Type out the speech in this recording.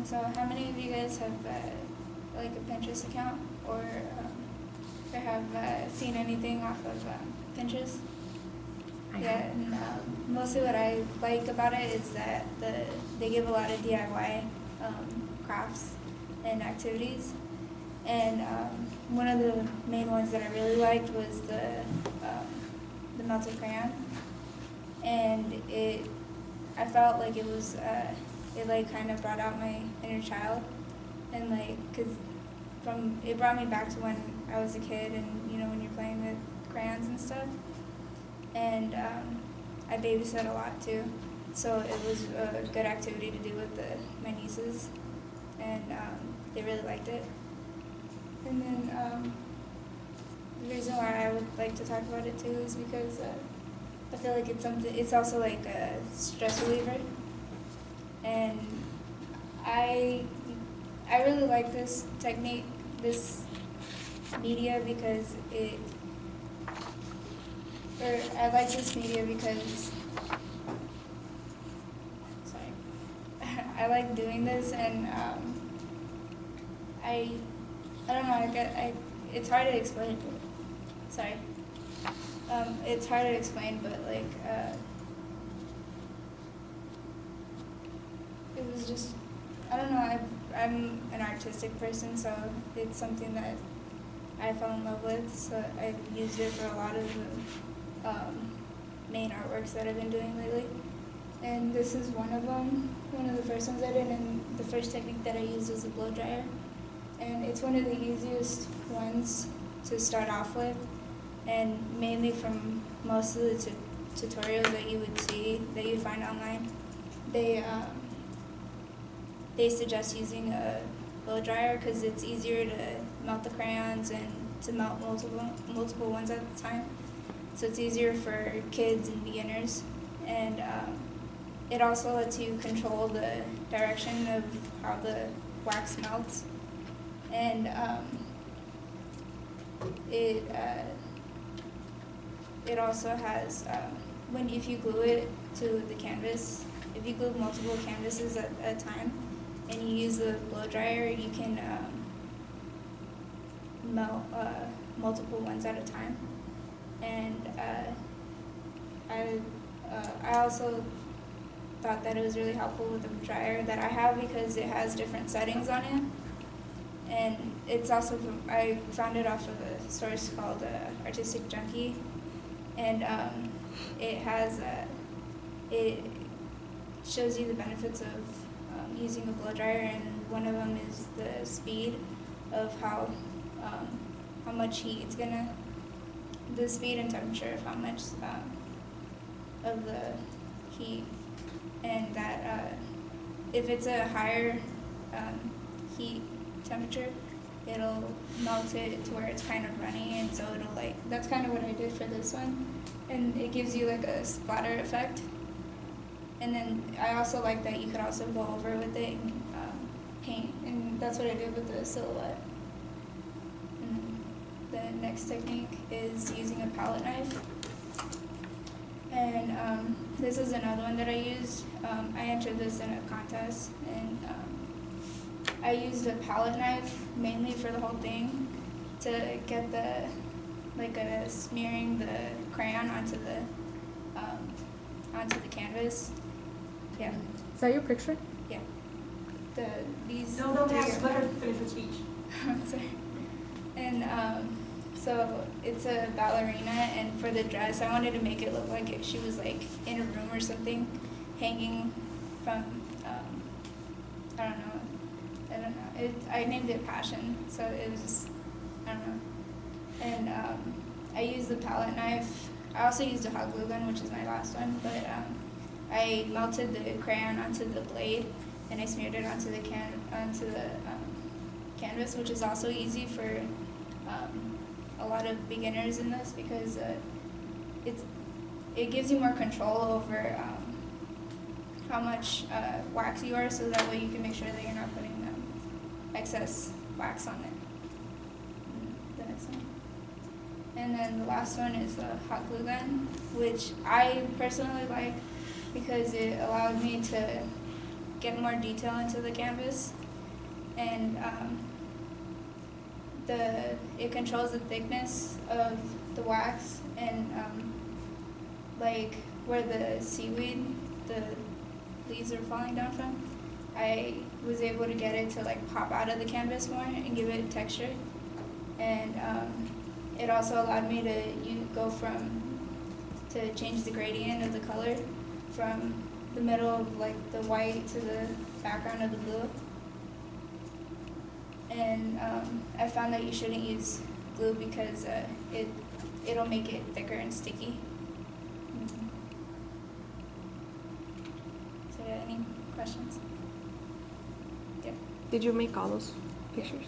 So how many of you guys have like a Pinterest account or have seen anything off of Pinterest? Yeah, and mostly what I like about it is that they give a lot of DIY crafts and activities. And one of the main ones that I really liked was the melted crayon. And I felt like it was, it like kind of brought out my inner child. And like, cause it brought me back to when I was a kid and, you know, when you're playing with crayons and stuff. And I babysat a lot too. So it was a good activity to do with my nieces. And they really liked it. And then the reason why I would like to talk about it too is because I feel like it's also like a stress reliever. And I really like this technique, this media because I like this media because, I like doing this and I don't know, it's hard to explain, it's hard to explain, but like, it was just, I don't know, I'm an artistic person, so it's something that I fell in love with, so I've used it for a lot of the main artworks that I've been doing lately. And this is one of them, one of the first ones I did, and the first technique that I used was a blow dryer. And it's one of the easiest ones to start off with, and mainly from most of the tutorials that you would see, that you find online, they suggest using a blow dryer because it's easier to melt the crayons and to melt multiple ones at a time. So it's easier for kids and beginners, and it also lets you control the direction of how the wax melts. And it also has, if you glue it to the canvas, if you glue multiple canvases at a time and you use the blow dryer, you can melt multiple ones at a time. And I also thought that it was really helpful with the dryer that I have because it has different settings on it. And it's also, I found it off of a source called Artistic Junkie. And it shows you the benefits of using a blow dryer, and one of them is the speed of how much heat it's gonna, the speed and temperature of how much of the heat, and that if it's a higher heat temperature, it'll melt it to where it's kind of runny, and so it'll like, that's kind of what I did for this one, and it gives you like a splatter effect. And then I also like that you could also go over with it and paint, and that's what I did with the silhouette. And the next technique is using a palette knife. And this is another one that I used. I entered this in a contest, and I used a palette knife mainly for the whole thing to get smearing the crayon onto the canvas. Yeah. Is that your picture? Yeah. These. No, let her finish her speech. Sorry. And so it's a ballerina, and for the dress, I wanted to make it look like she was like in a room or something, hanging from, I don't know. I named it Passion, so it was just, I don't know. And I used the palette knife. I also used a hot glue gun, which is my last one, but I melted the crayon onto the blade, and I smeared it onto the canvas, which is also easy for a lot of beginners in this because it gives you more control over how much wax you are, so that way you can make sure that you're not putting excess wax on it. The next one. And then the last one is the hot glue gun, which I personally like because it allowed me to get more detail into the canvas, and it controls the thickness of the wax, and like where the seaweed, the leaves are falling down from, I was able to get it to like pop out of the canvas more and give it texture, and it also allowed me to change the gradient of the color from the middle of like the white to the background of the blue. And I found that you shouldn't use glue because it'll make it thicker and sticky. So yeah, any questions? Yeah. Did you make all those pictures?